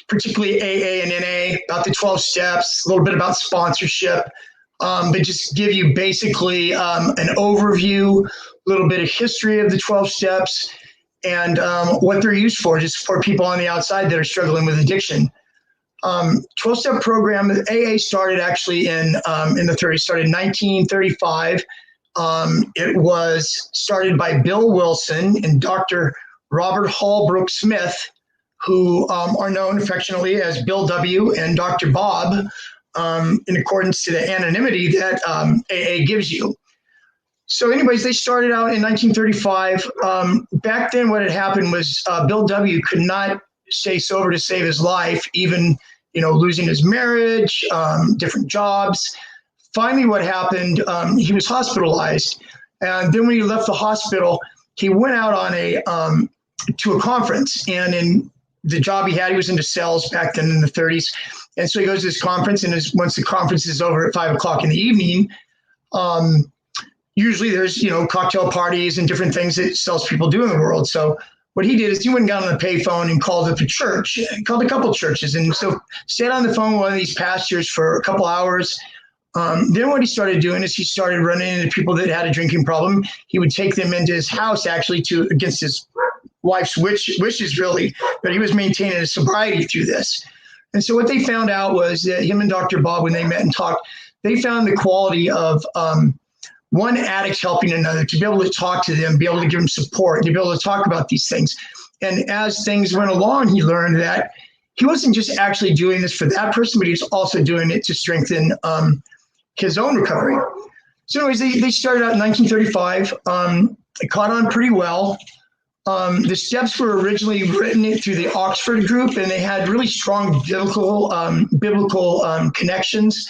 particularly AA and NA, about the 12 steps, a little bit about sponsorship, but just give you basically an overview, a little bit of history of the 12 steps, and what they're used for, just for people on the outside that are struggling with addiction. 12-step program, AA started actually in the 30s, started in 1935. It was started by Bill Wilson and Dr. Robert Holbrook Smith, who are known affectionately as Bill W. and Dr. Bob, in accordance to the anonymity that AA gives you. So anyways, they started out in 1935. Back then what had happened was Bill W. could not stay sober to save his life, even losing his marriage, different jobs. Finally, what happened, he was hospitalized. And then when he left the hospital, he went out on to a conference. And in the job he had, he was into sales back then in the 30s. And so he goes to this conference, and once the conference is over at 5 o'clock in the evening, usually there's, cocktail parties and different things that salespeople do in the world. So what he did is he went and got on the payphone and called up a church, called a couple churches. And so stayed on the phone with one of these pastors for a couple hours. Then what he started doing is he started running into people that had a drinking problem. He would take them into his house, actually, against his wife's wishes, really. But he was maintaining his sobriety through this. And so what they found out was that him and Dr. Bob, when they met and talked, they found the quality of one addict helping another, to be able to talk to them, be able to give them support, to be able to talk about these things. And as things went along, he learned that he wasn't just actually doing this for that person, but he was also doing it to strengthen his own recovery. So anyways, they started out in 1935. It caught on pretty well. The steps were originally written through the Oxford group, and they had really strong biblical connections.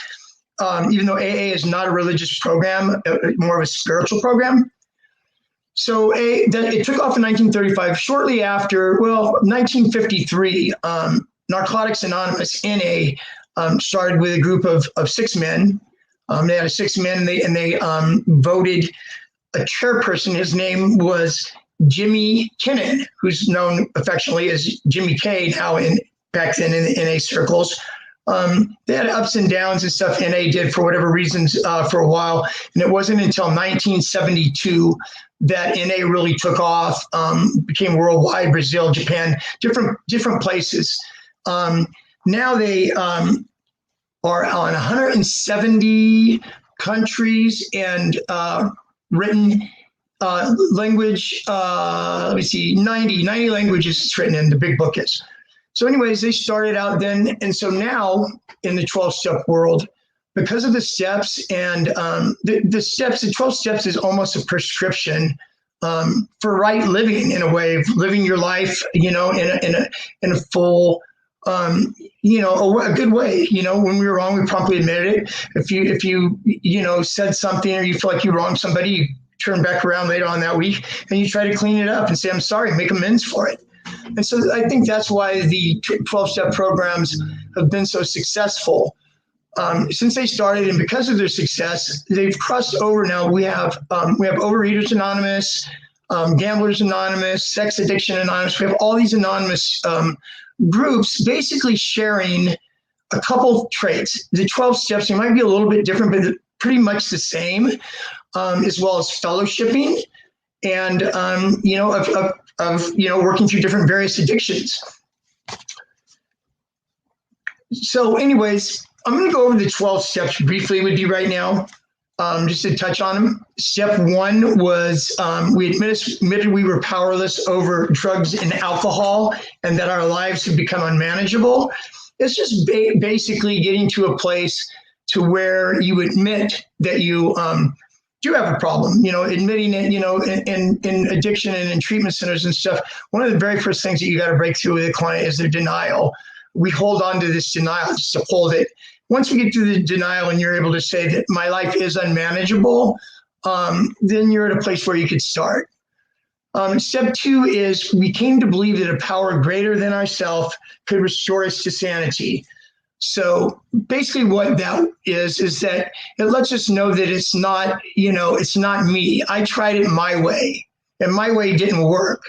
Even though AA is not a religious program, more of a spiritual program. So it took off in 1935. Shortly after, 1953, Narcotics Anonymous, NA, started with a group of 6 men. They had 6 men, and they voted a chairperson. His name was Jimmy Kinnan, who's known affectionately as Jimmy K now back then in the NA circles. They had ups and downs and stuff NA did for whatever reasons for a while. And it wasn't until 1972 that NA really took off, became worldwide, Brazil, Japan, different places. Now they are on 170 countries and written language, 90 languages it's written in, the big book is. So anyways, they started out then. And so now in the 12-step world, because of the steps and the 12 steps is almost a prescription for right living, in a way, of living your life, in a full, a good way. When we were wrong, we promptly admitted it. If you said something, or you feel like you wronged somebody, you turn back around later on that week and you try to clean it up and say, I'm sorry, make amends for it. And so I think that's why the 12-step programs have been so successful since they started, and because of their success, they've crossed over. Now we have Overeaters Anonymous, Gamblers Anonymous, Sex Addiction Anonymous. We have all these anonymous groups basically sharing a couple traits. The 12 steps, they might be a little bit different, but pretty much the same, as well as fellowshipping and working through different various addictions. So anyways, I'm going to go over the 12 steps briefly with you right now, just to touch on them. Step 1 was we admitted we were powerless over drugs and alcohol, and that our lives had become unmanageable. It's just basically getting to a place to where you admit that you do have a problem, admitting it, in addiction and in treatment centers and stuff. One of the very first things that you got to break through with a client is their denial. We hold on to this denial just to hold it. Once we get through the denial and you're able to say that my life is unmanageable, then you're at a place where you could start. Step 2 is we came to believe that a power greater than ourselves could restore us to sanity. So basically what that is that it lets us know that it's not, it's not me. I tried it my way, and my way didn't work.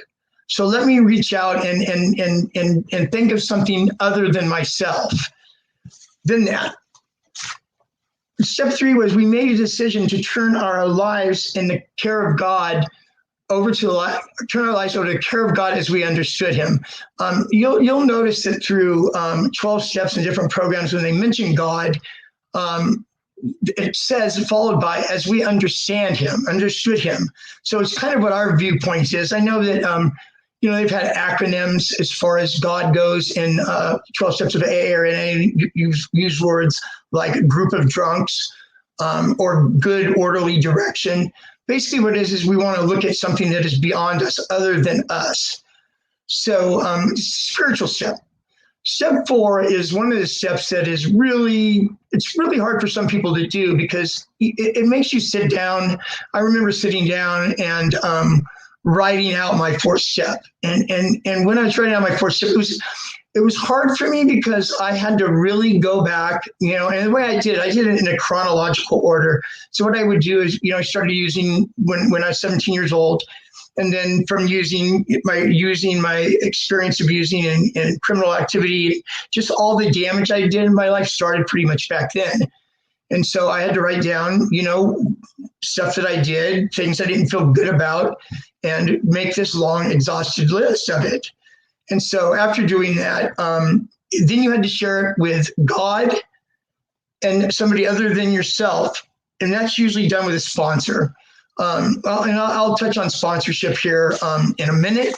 So let me reach out and think of something other than myself. Then that. Step 3 was we made a decision to turn our lives in the care of God turn our lives over to the care of God as we understood Him. You'll notice that through 12 steps in different programs, when they mention God, it says followed by as we understood Him. So it's kind of what our viewpoint is. I know that they've had acronyms as far as God goes in 12 steps of AA or NA. Use words like a group of drunks or good orderly direction. Basically what it is we want to look at something that is beyond us, other than us. So spiritual step. Step 4 is one of the steps that is really hard for some people to do because it makes you sit down. I remember sitting down and writing out my 4th step. And when I was writing out my 4th step, it was hard for me because I had to really go back, and the way I did it in a chronological order. So what I would do is, I started using when I was 17 years old, and then from using my experience of using in criminal activity, just all the damage I did in my life started pretty much back then. And so I had to write down, stuff that I did, things I didn't feel good about, and make this long, exhausted list of it. And so after doing that, then you had to share it with God and somebody other than yourself. And that's usually done with a sponsor. I'll touch on sponsorship here in a minute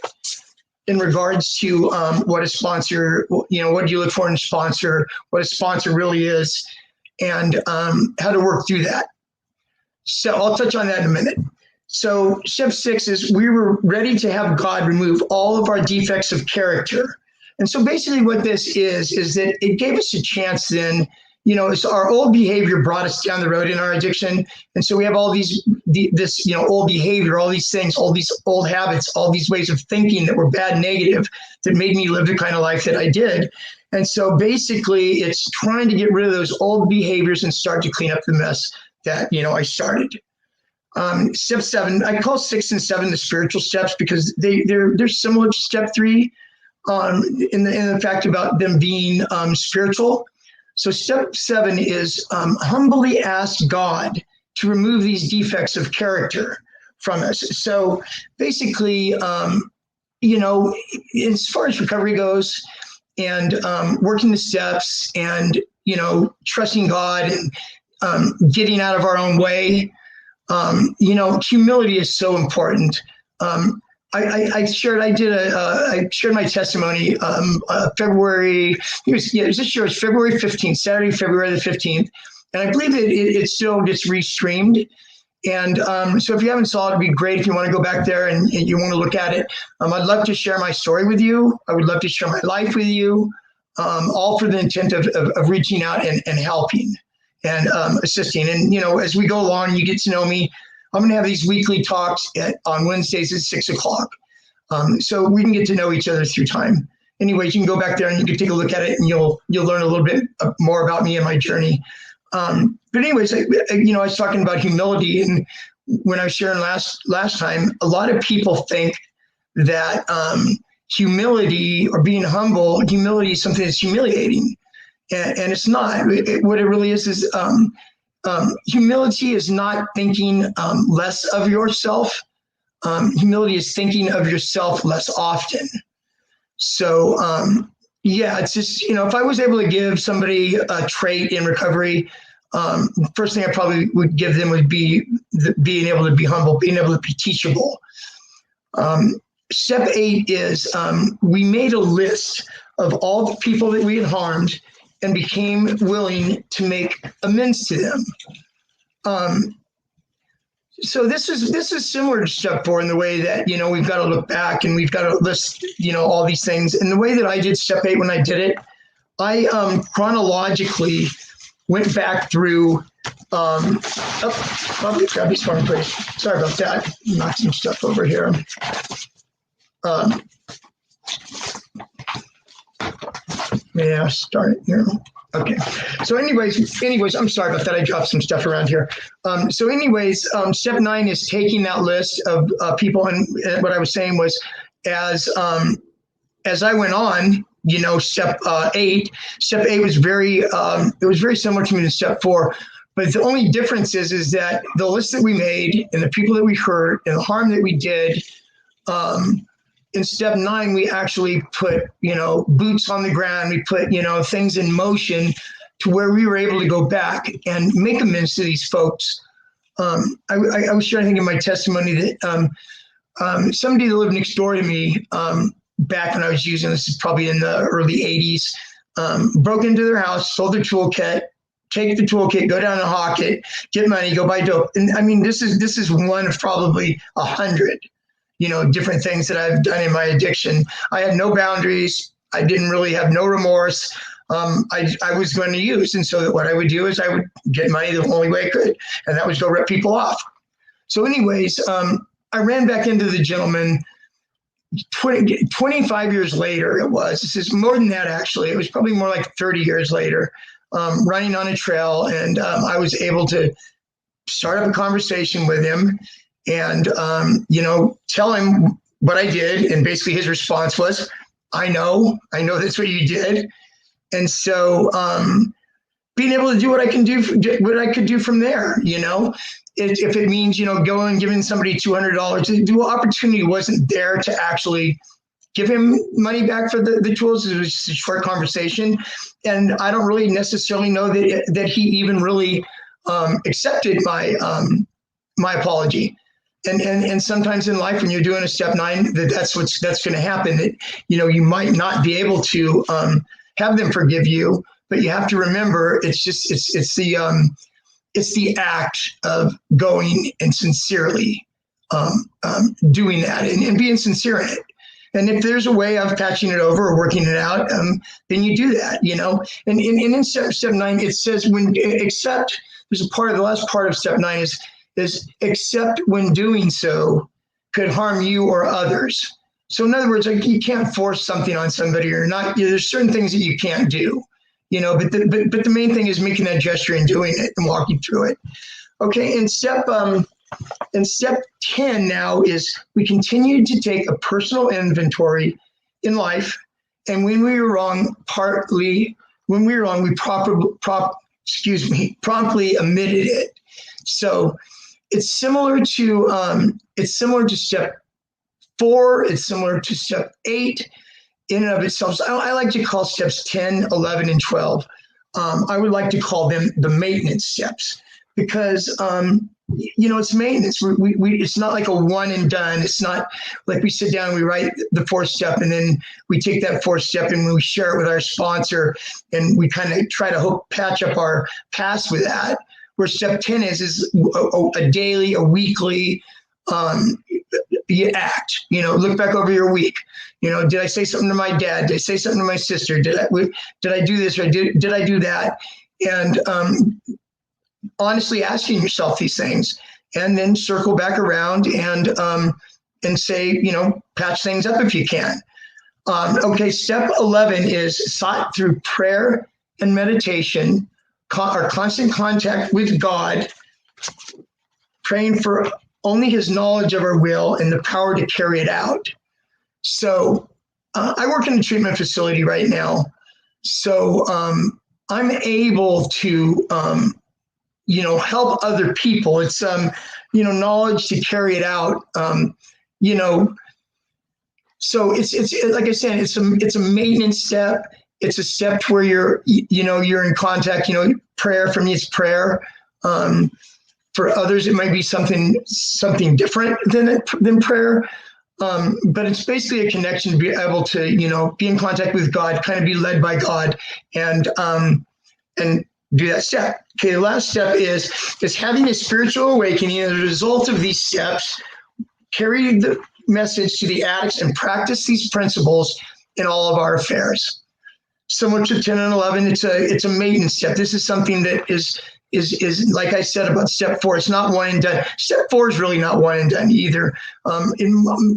in regards to what a sponsor, what do you look for in a sponsor, what a sponsor really is, and how to work through that. So I'll touch on that in a minute. So step 6 is we were ready to have God remove all of our defects of character. And so basically what this is that it gave us a chance then, it's our old behavior brought us down the road in our addiction. And so we have all this old behavior, all these things, all these old habits, all these ways of thinking that were bad, negative, that made me live the kind of life that I did. And so basically it's trying to get rid of those old behaviors and start to clean up the mess that, I started. Step 7, I call 6 and 7 the spiritual steps because they're similar to step 3 in the fact about them being spiritual. So step 7 is humbly ask God to remove these defects of character from us. So basically, as far as recovery goes and working the steps and, trusting God and getting out of our own way, humility is so important. I shared my testimony February. This year was February 15th, Saturday, February the 15th, and I believe it still gets restreamed. And so if you haven't saw it, it'd be great if you want to go back there and you want to look at it. I'd love to share my story with you. I would love to share my life with you, all for the intent of reaching out and helping and assisting. And, as we go along, you get to know me. I'm going to have these weekly talks on Wednesdays at 6 o'clock. So we can get to know each other through time. Anyways, you can go back there and you can take a look at it and you'll learn a little bit more about me and my journey. But anyways, I was talking about humility, and when I was sharing last time, a lot of people think that humility or being humble, humility is something that's humiliating. And it's not. What it really is humility is not thinking less of yourself. Humility is thinking of yourself less often. So, it's just, if I was able to give somebody a trait in recovery, first thing I probably would give them would be being able to be humble, being able to be teachable. Step 8 is we made a list of all the people that we had harmed and became willing to make amends to them. So this is similar to step 4 in the way that, we've got to look back and we've got to list, all these things. And the way that I did step 8 when I did it, I chronologically went back through, grab these for me, please. Sorry about that. Knock some stuff over here. Yeah, start it here. Okay. So anyways, I'm sorry about that. I dropped some stuff around here. Step 9 is taking that list of people. And what I was saying was as I went on, you know, step eight was very similar to me to step 4. But the only difference is that the list that we made and the people that we hurt and the harm that we did, in step 9, we actually put, you know, boots on the ground. We put, you know, things in motion to where we were able to go back and make amends to these folks. I was trying to think of my testimony that somebody that lived next door to me back when I was using this, is probably in the early 80s, broke into their house, sold their toolkit, take the toolkit, go down and hawk it, get money, go buy dope. And I mean, this is one of probably 100, you know, different things that I've done in my addiction. I had no boundaries. I didn't really have no remorse. I was going to use. And so what I would do is I would get money the only way I could, and that was go rip people off. So anyways, I ran back into the gentleman 25 years later. This is more than that, actually. It was probably more like 30 years later, running on a trail. And I was able to start up a conversation with him and, you know, tell him what I did. And basically his response was, I know that's what you did. And so being able to do what I could do from there, you know, if it means, you know, going and giving somebody $200, the opportunity wasn't there to actually give him money back for the tools. It was just a short conversation. And I don't really necessarily know that he even really accepted my apology. And sometimes in life, when you're doing a step 9, that's going to happen. That, you know, you might not be able to have them forgive you, but you have to remember it's the act of going and sincerely doing that and being sincere in it. And if there's a way of patching it over or working it out, then you do that, you know. And in step 9, it says there's a part of the last part of step 9 is except when doing so could harm you or others. So in other words, like, you can't force something on somebody, or not. There's certain things that you can't do, you know. But the main thing is making that gesture and doing it and walking through it. Okay, and step 10 now is we continue to take a personal inventory in life, and when we were wrong, we promptly admitted it. So it's similar to step 4. It's similar to step 8 in and of itself. So I like to call steps 10, 11, and 12. I would like to call them the maintenance steps, because you know, it's maintenance. It's not like a one and done. It's not like we sit down and we write the 4th step and then we take that 4th step and we share it with our sponsor and we kind of try to patch up our past with that. Where step 10 is a daily, a weekly you act. You know, look back over your week. You know, did I say something to my dad? Did I say something to my sister? Did I do this or did I do that? And honestly asking yourself these things, and then circle back around and say, you know, patch things up if you can. Okay, step 11 is sought through prayer and meditation, our constant contact with God, praying for only his knowledge of our will and the power to carry it out. So I work in a treatment facility right now. So I'm able to, you know, help other people. It's, you know, knowledge to carry it out, you know. So it's like I said, it's a maintenance step. It's a step where you're in contact, you know. Prayer, for me, it's prayer. For others, it might be something different than prayer. But it's basically a connection to be able to, you know, be in contact with God, kind of be led by God, and do that step. Okay, the last step is having a spiritual awakening. As a result of these steps, carry the message to the addicts and practice these principles in all of our affairs. Similar to 10 and 11, it's a maintenance step. This is something that is like I said about step 4. It's not one and done. Step 4 is really not one and done either.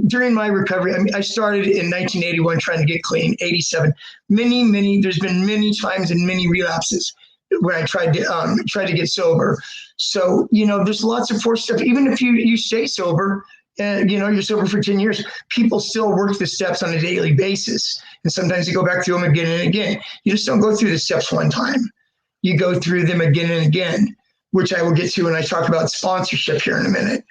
During my recovery, I mean, I started in 1981 trying to get clean. 87, there's been many times and many relapses when I tried to get sober. So, you know, there's lots of 4 steps. Even if you stay sober, and you're sober for 10 years, people still work the steps on a daily basis. And sometimes you go back through them again and again. You just don't go through the steps one time. You go through them again and again, which I will get to when I talk about sponsorship here in a minute.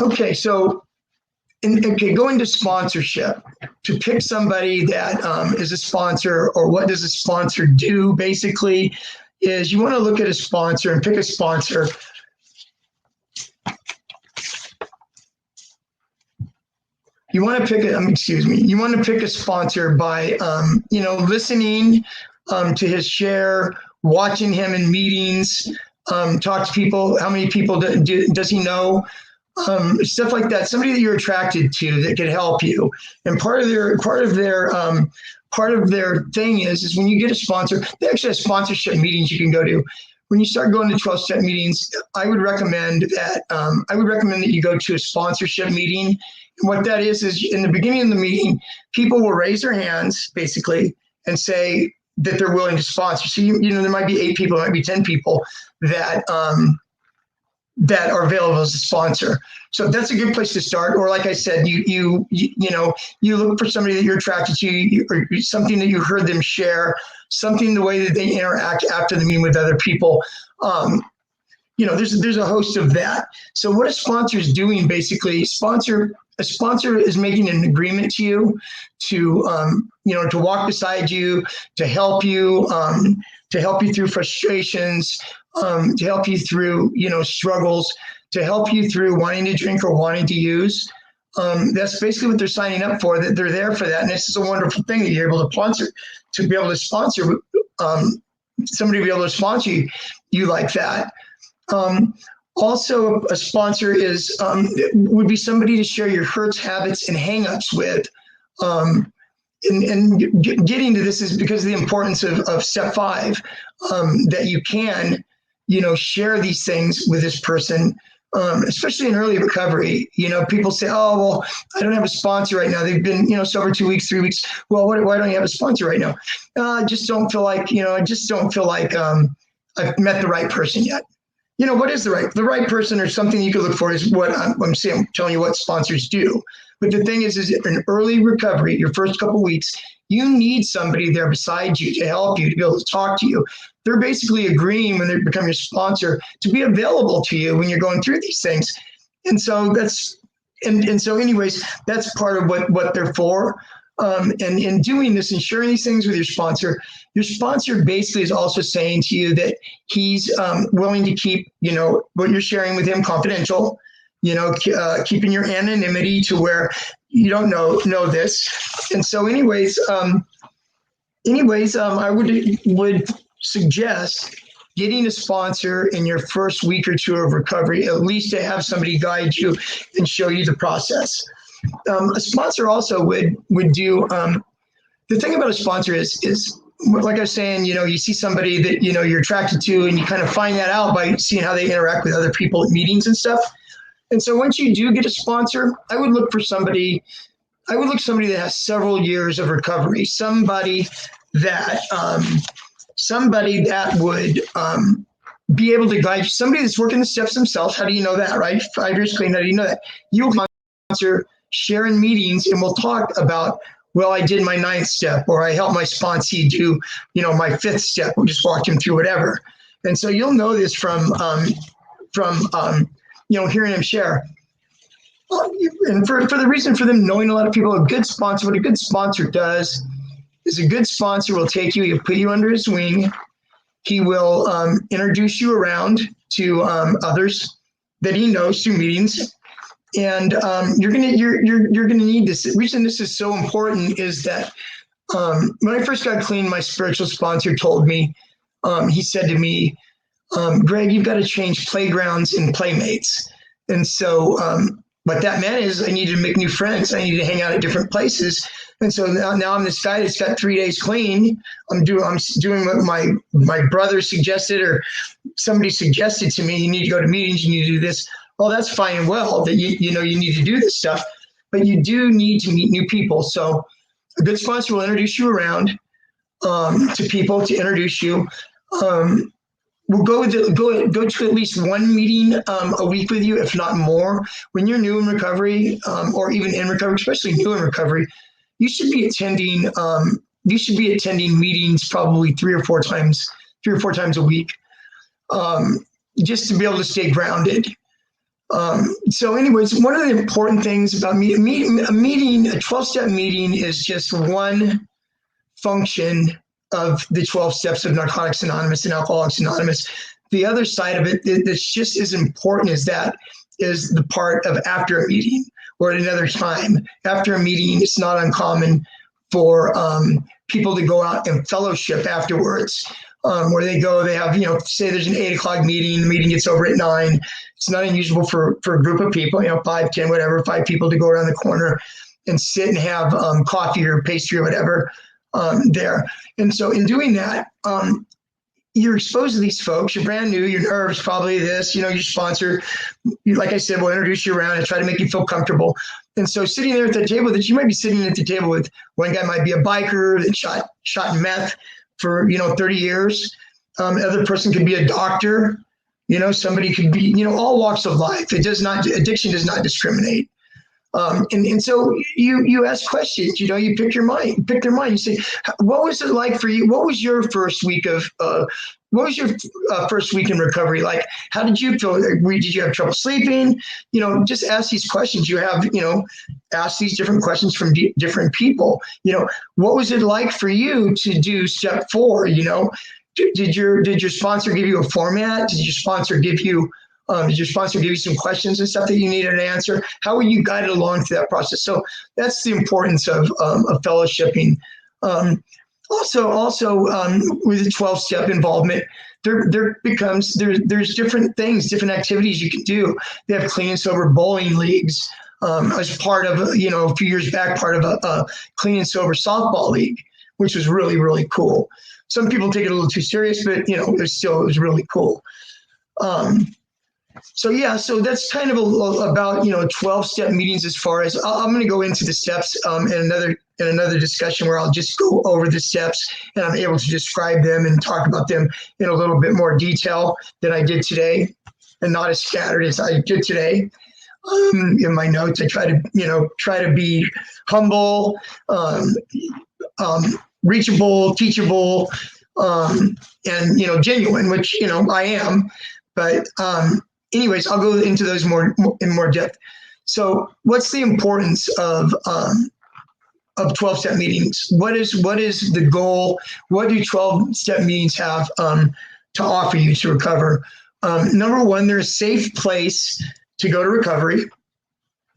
Okay, so going to sponsorship, to pick somebody that is a sponsor, or what does a sponsor do, basically, is you want to look at a sponsor and pick a sponsor. You want to pick you want to pick a sponsor by, listening to his share, watching him in meetings, talk to people. How many people does he know? Stuff like that. Somebody that you're attracted to that could help you. And part of their thing is when you get a sponsor, they actually have sponsorship meetings you can go to. When you start going to 12-step meetings, I would recommend that you go to a sponsorship meeting. And what that is in the beginning of the meeting, people will raise their hands basically and say that they're willing to sponsor. So there might be 8 people, there might be 10 people that are available as a sponsor. So that's a good place to start. Or like I said, you look for somebody that you're attracted to, or something that you heard them share, something the way that they interact after the meeting with other people. There's a host of that. So what a sponsor is doing, basically, a sponsor is making an agreement to you to walk beside you, to help you through frustrations, to help you through, struggles, to help you through wanting to drink or wanting to use. That's basically what they're signing up for, that they're there for that. And this is a wonderful thing that you're able to be able to sponsor somebody, to be able to sponsor you like that. Also, a sponsor would be somebody to share your hurts, habits, and hangups with. And getting to this is because of the importance of step 5, that you can, share these things with this person, especially in early recovery. People say, oh, well, I don't have a sponsor right now. They've been, sober 2 weeks, 3 weeks. Well, why don't you have a sponsor right now? I just don't feel like, I've met the right person yet. What is the right person, or something you could look for, is what I'm saying. I'm telling you what sponsors do. But the thing is in early recovery, your first couple of weeks, you need somebody there beside you to help you, to be able to talk to you. They're basically agreeing, when they become your sponsor, to be available to you when you're going through these things. And so anyways, that's part of what they're for. And in doing this and sharing these things with your sponsor basically is also saying to you that he's willing to keep, what you're sharing with him confidential, keeping your anonymity to where you don't know this. And so anyways, I would suggest getting a sponsor in your first week or 2 of recovery, at least to have somebody guide you and show you the process. A sponsor also would do, the thing about a sponsor is like I was saying, you see somebody that, you're attracted to, and you kind of find that out by seeing how they interact with other people at meetings and stuff. And so once you do get a sponsor, I would look somebody that has several years of recovery, somebody that would be able to guide you, somebody that's working the steps themselves. How do you know that, right? 5 years clean, how do you know that? You'll sponsor, share in meetings, and we'll talk about, well, I did my 9th step, or I helped my sponsee do, my 5th step. We'll just walk him through whatever. And so you'll know this from hearing him share. And for the reason for them knowing a lot of people, what a good sponsor does is, a good sponsor will take you, he'll put you under his wing. He will introduce you around to others that he knows through meetings. And you're gonna need this. The reason this is so important is that when I first got clean, my spiritual sponsor told me, he said to me, Greg, you've got to change playgrounds and playmates. And so what that meant is I needed to make new friends. I needed to hang out at different places. And so now I'm this guy that's got 3 days clean. I'm doing what my brother suggested, or somebody suggested to me. You need to go to meetings. You need to do this. Well, that's fine and well that you need to do this stuff, but you do need to meet new people. So a good sponsor will introduce you around to people, to introduce you. will go to at least one meeting a week with you, if not more. When you're new in recovery, or even in recovery, especially new in recovery, you should be attending. Meetings probably three or four times a week, just to be able to stay grounded. So anyways, one of the important things about a 12-step meeting is just one function of the 12 steps of Narcotics Anonymous and Alcoholics Anonymous. The other side of it that's just as important as that is the part of after a meeting or at another time. After a meeting, it's not uncommon for people to go out and fellowship afterwards. Where they go, they have, say there's an 8 o'clock meeting, the meeting gets over at 9. It's not unusual for a group of people, 5, 10, whatever, 5 people to go around the corner and sit and have coffee or pastry or whatever there. And so in doing that, you're exposed to these folks. You're brand new, you're nervous, probably this, your sponsor, like I said, will introduce you around and try to make you feel comfortable. And so sitting there at the table that you might be sitting at the table with, one guy might be a biker that shot meth for 30 years. Other person could be a doctor. Somebody could be all walks of life. Addiction does not discriminate. And so you ask questions. You pick their mind. You say, what was it like for you? What was your first week first week in recovery like? How did you feel? Did you have trouble sleeping? Just ask these questions. You have ask these different questions from different people. What was it like for you to do step 4? Did your sponsor give you a format? Did your sponsor give you some questions and stuff that you needed to answer? How were you guided along through that process? So that's the importance of fellowshipping. Also, with the 12-step involvement, there's different things, different activities you can do. They have clean and sober bowling leagues. As part of, a few years back, part of a clean and sober softball league, which was really, really cool. Some people take it a little too serious, but it was really cool. So that's kind of about 12-step meetings. As far as I'm going to go into the steps in another discussion where I'll just go over the steps and I'm able to describe them and talk about them in a little bit more detail than I did today, and not as scattered as I did today. In my notes, I try to be humble, reachable, teachable, and genuine, which I am. But anyways, I'll go into those in more depth. So, what's the importance of 12-step meetings? What is the goal? What do 12-step meetings have to offer you to recover? Number one, they're a safe place to go to recovery.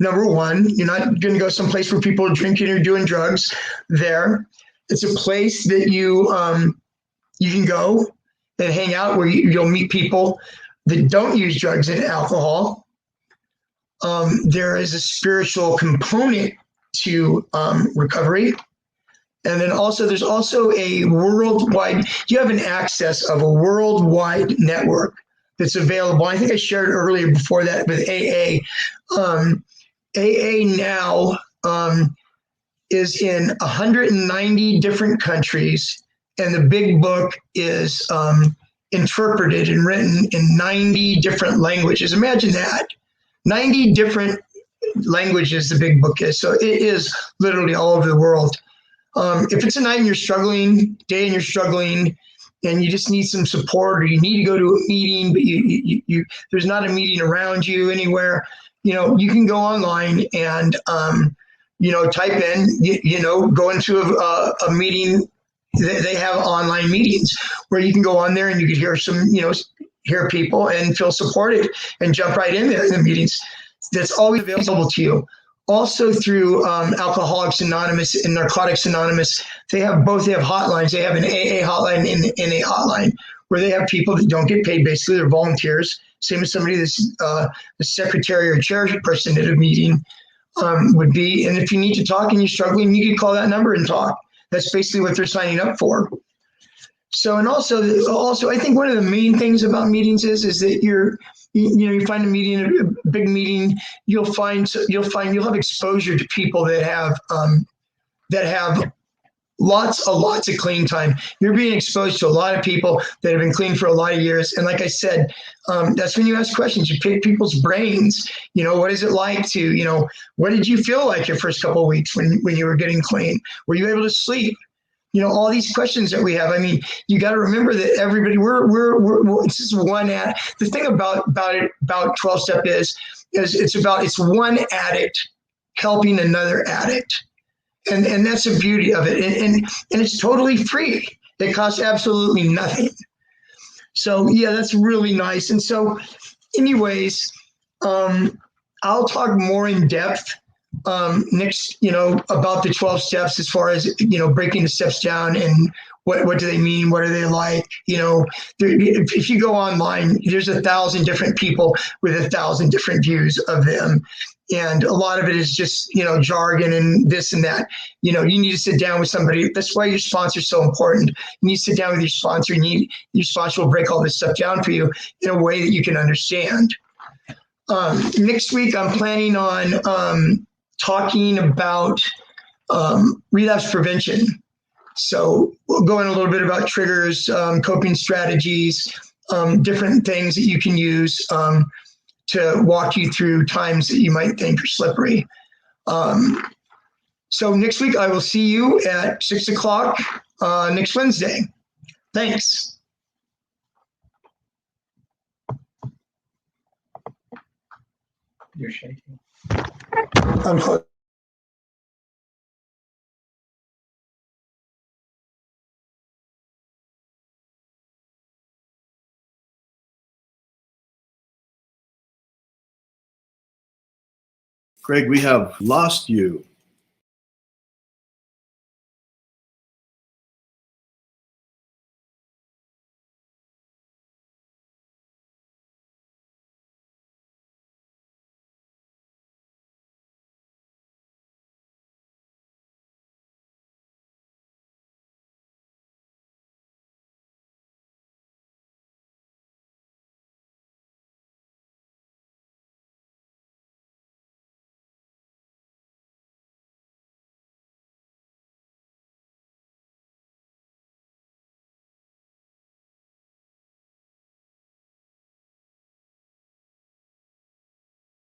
Number one, you're not going to go someplace where people are drinking or doing drugs there. It's a place that you can go and hang out where you'll meet people that don't use drugs and alcohol. There is a spiritual component to recovery. And then there's also a worldwide, you have an access of a worldwide network that's available. I think I shared earlier before that with AA. AA now is in 190 different countries, and the big book is interpreted and written in 90 different languages. Imagine that. 90 different languages the big book is. So it is literally all over the world. If it's a night and you're struggling, day and you're struggling, and you just need some support, or you need to go to a meeting, but you there's not a meeting around you anywhere, you can go online and type in, go into a meeting. They have online meetings where you can go on there and you can hear hear people and feel supported and jump right in there in the meetings. That's always available to you. Also through Alcoholics Anonymous and Narcotics Anonymous, they have hotlines. They have an AA hotline and an NA hotline where they have people that don't get paid. Basically, they're volunteers. Same as somebody that's the secretary or chairperson at a meeting would be. And if you need to talk and you're struggling, you can call that number and talk. That's basically what they're signing up for. So, and also, I think one of the main things about meetings is that you find a meeting, a big meeting, you'll have exposure to people that have lots of clean time. You're being exposed to a lot of people that have been clean for a lot of years. And like I said, that's when you ask questions. You pick people's brains. You know, what is it like to, you know, what did you feel like your first couple of weeks when you were getting clean? Were you able to sleep? You know, all these questions that we have. I mean, you got to remember that everybody, we're this is one the thing about 12-step is it's one addict helping another addict. And that's the beauty of it. And it's totally free. It costs absolutely nothing. So yeah, that's really nice. And so anyways, I'll talk more in depth next, you know, about the 12 steps as far as, you know, breaking the steps down and what do they mean? What are they like? You know, if you go online, there's 1,000 different people with 1,000 different views of them. And a lot of it is just, you know, jargon and this and that. You know, you need to sit down with somebody. That's why your sponsor is so important. You need to sit down with your sponsor. Your sponsor will break all this stuff down for you in a way that you can understand. Next week, I'm planning on talking about relapse prevention. So we'll go in a little bit about triggers, coping strategies, different things that you can use to walk you through times that you might think are slippery. So next week, I will see you at 6 o'clock next Wednesday. Thanks. You're shaking. I'm close. Craig, we have lost you.